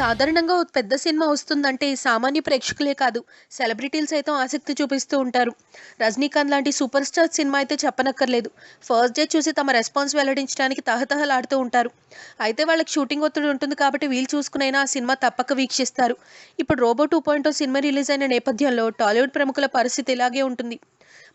సాధారణంగా ఓ పెద్ద సినిమా వస్తుందంటే సామాన్య ప్రేక్షకులే కాదు, సెలబ్రిటీలు సైతం ఆసక్తి చూపిస్తూ ఉంటారు. రజనీకాంత్ లాంటి సూపర్ స్టార్ సినిమా అయితే చెప్పనక్కర్లేదు. ఫస్ట్ డే చూసి తమ రెస్పాన్స్ వెల్లడించడానికి తహతహలాడుతూ ఉంటారు. అయితే వాళ్ళకి షూటింగ్ ఒత్తిడి ఉంటుంది కాబట్టి వీలు చూసుకునైనా ఆ సినిమా తప్పక వీక్షిస్తారు. ఇప్పుడు రోబో 2.0 సినిమా రిలీజ్ అయిన నేపథ్యంలో టాలీవుడ్ ప్రముఖుల పరిస్థితి ఇలాగే ఉంటుంది.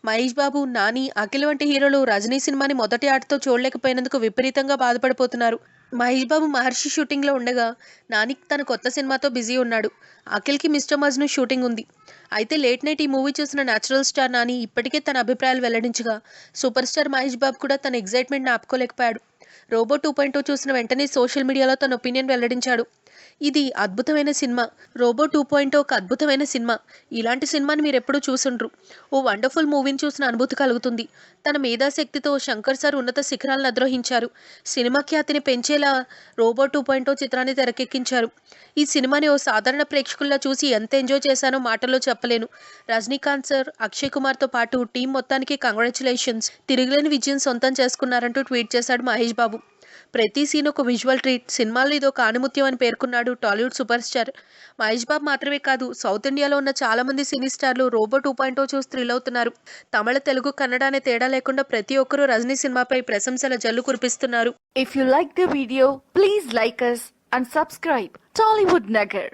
మహేష్ బాబు, నాని, అఖిల్ వంటి హీరోలు రజనీ సినిమాని మొదటి ఆటతో చూడలేకపోయినందుకు విపరీతంగా బాధపడిపోతున్నారు. మహేష్ బాబు 'మహర్షి' షూటింగ్‌లో ఉండగా, నాని తన కొత్త సినిమాతో బిజీ ఉన్నాడు. అఖిల్‌కి 'మిస్టర్ మజ్ను' షూటింగ్ ఉంది. అయితే లేట్ నైట్ ఈ మూవీ చూసిన నేచురల్ స్టార్ నాని ఇప్పటికే తన అభిప్రాయాలు వెల్లడించగా, సూపర్ స్టార్ మహేష్ బాబు కూడా తన ఎక్సైట్‌మెంట్‌ని ఆపుకోలేకపోయాడు. 'రోబో 2.0' చూసిన వెంటనే సోషల్ మీడియాలో తన ఒపీనియన్ వెల్లడించాడు. ఇది అద్భుతమైన సినిమా. 'రోబో 2.0' ఒక అద్భుతమైన సినిమా. ఇలాంటి సినిమాని మీరెప్పుడూ చూసుండ్రు. ఓ వండర్‌ఫుల్ మూవీని చూసిన అనుభూతి కలుగుతుంది. తన మేధాశక్తితో శంకర్ సార్ ఉన్నత శిఖరాలను అధిరోహించారు. సినిమా ఖ్యాతిని పెంచేలా 'రోబో 2.0' చిత్రాన్ని తెరకెక్కించారు. ఈ సినిమాని ఓ సాధారణ ప్రేక్షకుల్లా చూసి ఎంత ఎంజాయ్ చేశానో మాటల్లో చెప్పలేను. రజనీకాంత్ సార్, అక్షయ్ కుమార్‌తో పాటు టీం మొత్తానికి కంగ్రాచ్యులేషన్స్. తిరుగులేని విజయం సొంతం చేసుకున్నారంటూ ట్వీట్ చేశాడు మహేష్ బాబు. ప్రతి సీన్ ఒక విజువల్ ట్రీట్. సినిమాలో ఇదొక ఆణిముత్యం అని పేర్కొన్నాడు టాలీవుడ్ సూపర్ స్టార్. మహేష్ బాబు మాత్రమే కాదు, సౌత్ ఇండియాలో ఉన్న చాలా మంది సినీ స్టార్లు 'రోబో 2.0' చూసి థ్రిల్ అవుతున్నారు. తమిళ, తెలుగు, కన్నడ అనే తేడా లేకుండా ప్రతి ఒక్కరూ రజనీ సినిమాపై ప్రశంసల జల్లు కురిపిస్తున్నారు. If you like the video, please like us and subscribe Tollywood Nagar.